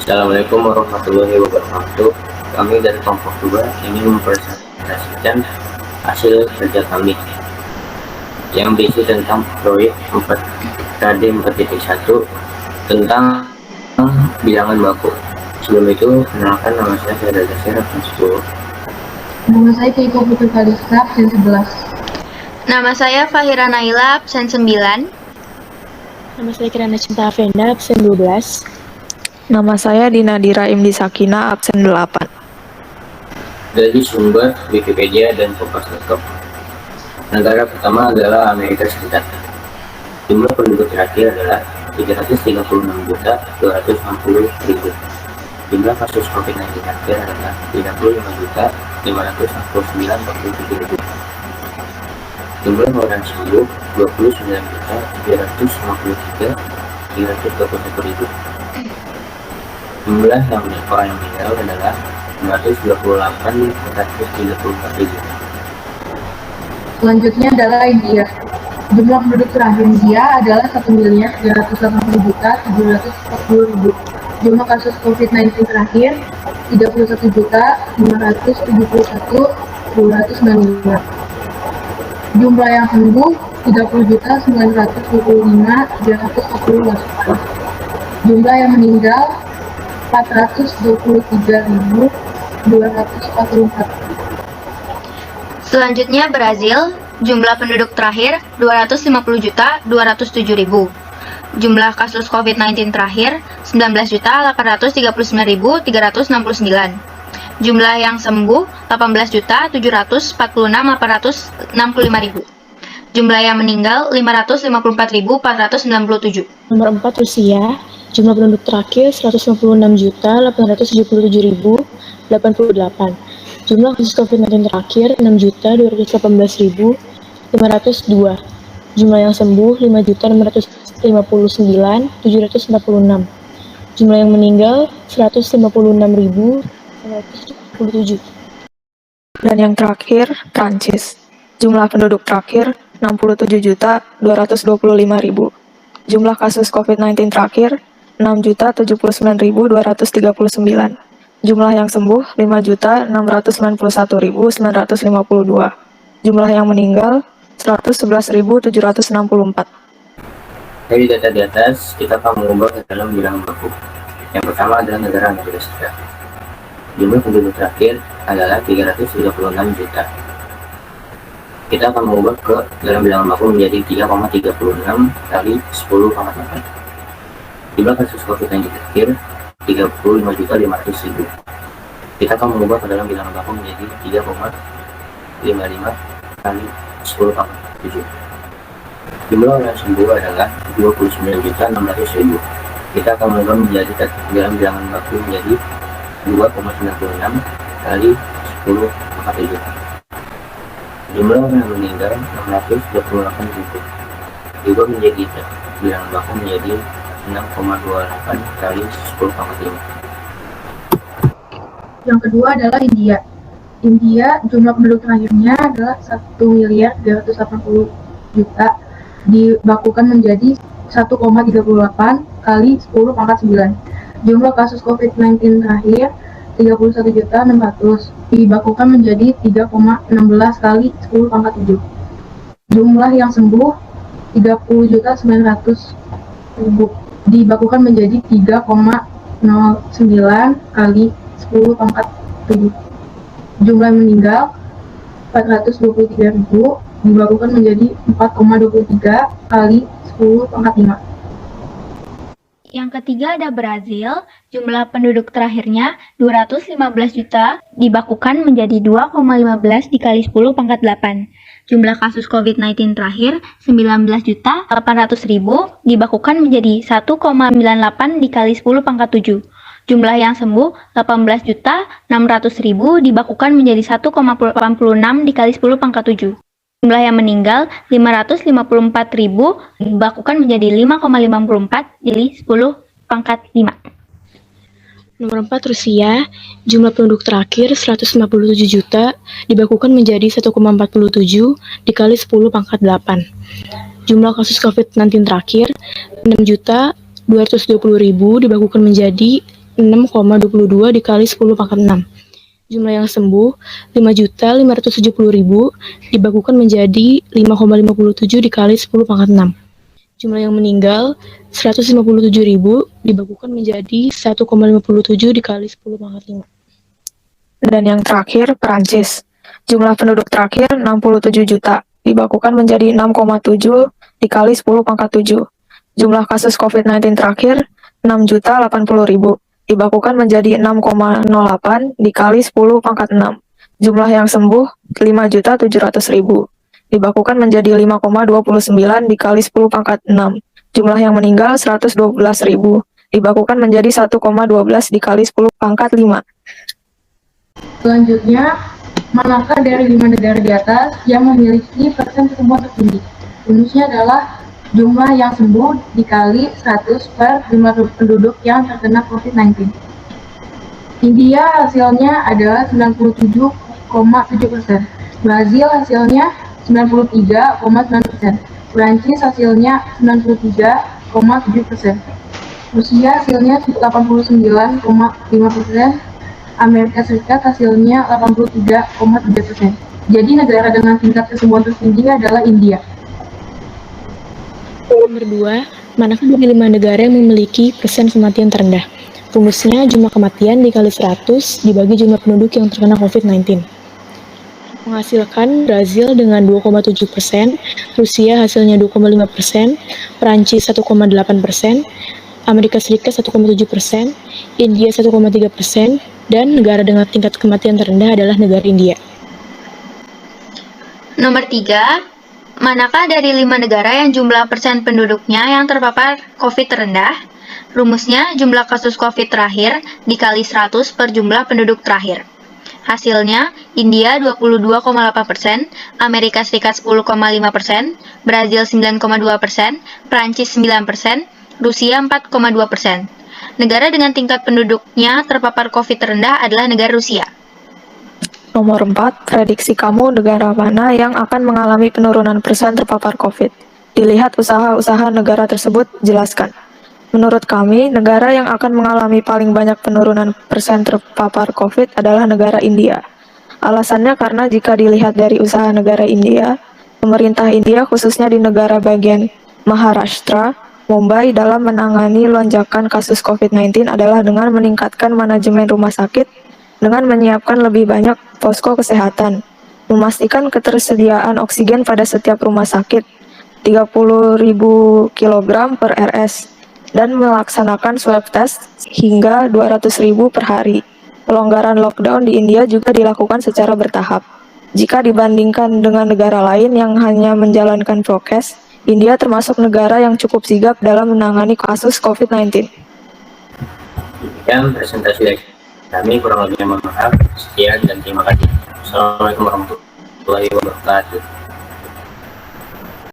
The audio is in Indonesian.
Assalamualaikum warahmatullahi wabarakatuh. Kami dari kelompok 2 ingin mempresentasikan hasil kerja kami yang berisi tentang proyek 4KD 4.1 tentang bilangan baku. Sebelum itu, kenalkan nama saya Dasir absen 10. Nama saya Keiko Putri Kaliska, absen 11. Nama saya Fahira Naila, absen 9. Nama saya Kirana Cinta Avenda, absen 12. Nama saya Dinadira Imdi Sakina, absen 8. Dari sumber Wikipedia dan Kompas.com. Negara pertama adalah Amerika Serikat. Jumlah penduduk terakhir adalah 336.260.000. Jumlah kasus COVID-19 terakhir adalah 35.569.47.000. Jumlah orang sembuh 29.353.321.000. Jumlah orang yang meninggal adalah 928.434.000. Selanjutnya adalah India. Jumlah penduduk terakhir India adalah 1.380.740.000. Jumlah kasus COVID-19 terakhir 31.571.295. Jumlah yang sembuh 30.925.348. Jumlah yang meninggal 423.244. Selanjutnya Brazil, jumlah penduduk terakhir 250.207.000. Jumlah kasus COVID-19 terakhir 19.839.369. Jumlah yang sembuh 18.746.865.000. Jumlah yang meninggal 554.497. Nomor 4 Rusia, jumlah penduduk terakhir 156.870.088. Jumlah kasus COVID-19 terakhir 6.218.502. Jumlah yang sembuh 5.659.746. Jumlah yang meninggal 156.177. Dan yang terakhir, Prancis. Jumlah penduduk terakhir 67.225.000. Jumlah kasus COVID-19 terakhir 6.079.239. Jumlah yang sembuh 5.691.952. Jumlah yang meninggal 111.764. Dari data di atas, kita akan mengubah ke dalam bilangan baku. Yang pertama adalah negara Amerika Serikat. Jumlah penduduk terakhir adalah 336 juta. Kita akan mengubah ke dalam bilangan baku menjadi 3,36 kali 10,8. Jumlah kasus COVID-19 terakhir 35.500.000. Kita akan mengubah ke dalam bilangan baku menjadi 3,55 kali 10,7. Jumlah orang sembuh adalah 29.600.000. Kita akan mengubah menjadi dalam bilangan baku menjadi 2,96 kali 10,7. Jumlah orang yang meninggal 628.000. Juga menjadi bilangan baku menjadi 6,28 kali 10,5. Yang kedua adalah India. India, jumlah penduduk terakhirnya adalah 1.380.000.000, dibakukan menjadi 1,38 kali 10 pangkat 9. Jumlah kasus COVID-19 terakhir 31.600.000, dibakukan menjadi 3,16 kali 10 pangkat 7. Jumlah yang sembuh 30.900.000, dibakukan menjadi 3,09 kali 10 pangkat 7. Jumlah yang meninggal 423.000, dibakukan menjadi 4,23 kali 10 pangkat 5. Yang ketiga ada Brazil, jumlah penduduk terakhirnya 215 juta, dibakukan menjadi 2,15 dikali 10 pangkat 8. Jumlah kasus COVID-19 terakhir 19.800.000, dibakukan menjadi 1,98 dikali 10 pangkat 7. Jumlah yang sembuh 18.600.000, dibakukan menjadi 1,86 dikali 10 pangkat 7. Jumlah yang meninggal 554.000, dibakukan menjadi 5,54 dikali 10 pangkat 5. Nomor 4 Rusia, jumlah penduduk terakhir 157 juta, dibakukan menjadi 1,47 dikali 10 pangkat 8. Jumlah kasus COVID-19 terakhir 6.220.000, dibakukan menjadi 6,22 dikali 10 pangkat 6. Jumlah yang sembuh 5.570.000 dibakukan menjadi 5,57 dikali 10 pangkat 6. Jumlah yang meninggal 157.000 dibakukan menjadi 1,57 dikali 10 pangkat 5. Dan yang terakhir, Perancis. Jumlah penduduk terakhir 67 juta, dibakukan menjadi 6,7 dikali 10 pangkat 7. Jumlah kasus COVID-19 terakhir 6.080.000, dibakukan menjadi 6,08 dikali 10 pangkat 6. Jumlah yang sembuh 5.700.000, dibakukan menjadi 5,29 dikali 10 pangkat 6. Jumlah yang meninggal 112.000, dibakukan menjadi 1,12 dikali 10 pangkat 5. Selanjutnya, manakah dari 5 negara di atas yang memiliki persen kesembuhan tertinggi? Rumusnya adalah jumlah yang sembuh dikali 100 per jumlah penduduk yang terkena COVID-19. India hasilnya adalah 97,7%. Brazil hasilnya 93,9%. Prancis hasilnya 93,7%. Rusia hasilnya 89,5%. Amerika Serikat hasilnya 83,3%. Jadi negara dengan tingkat kesembuhan tertinggi adalah India. Nomor 2, manakah dari 5 negara yang memiliki persen kematian terendah? Rumusnya jumlah kematian dikali 100 dibagi jumlah penduduk yang terkena COVID-19. Menghasilkan Brazil dengan 2,7%, Rusia hasilnya 2,5%, Prancis 1,8%, Amerika Serikat 1,7%, India 1,3%, dan negara dengan tingkat kematian terendah adalah negara India. Nomor 3, manakah dari 5 negara yang jumlah persen penduduknya yang terpapar COVID terendah? Rumusnya jumlah kasus COVID terakhir dikali 100 per jumlah penduduk terakhir. Hasilnya, India 22,8%, Amerika Serikat 10,5%, Brazil 9,2%, Prancis 9%, Rusia 4,2%. Negara dengan tingkat penduduknya terpapar COVID terendah adalah negara Rusia. Nomor 4, prediksi kamu negara mana yang akan mengalami penurunan persen terpapar COVID. Dilihat usaha-usaha negara tersebut, jelaskan. Menurut kami, negara yang akan mengalami paling banyak penurunan persen terpapar COVID adalah negara India. Alasannya karena jika dilihat dari usaha negara India, pemerintah India khususnya di negara bagian Maharashtra, Mumbai dalam menangani lonjakan kasus COVID-19 adalah dengan meningkatkan manajemen rumah sakit, dengan menyiapkan lebih banyak posko kesehatan, memastikan ketersediaan oksigen pada setiap rumah sakit, 30.000 kg per RS, dan melaksanakan swab test hingga 200.000 per hari. Pelonggaran lockdown di India juga dilakukan secara bertahap. Jika dibandingkan dengan negara lain yang hanya menjalankan prokes, India termasuk negara yang cukup sigap dalam menangani kasus COVID-19. Demikian presentasi dari kami, kurang lebihnya mohon maaf. Sekian dan terima kasih. Assalamualaikum warahmatullahi wabarakatuh.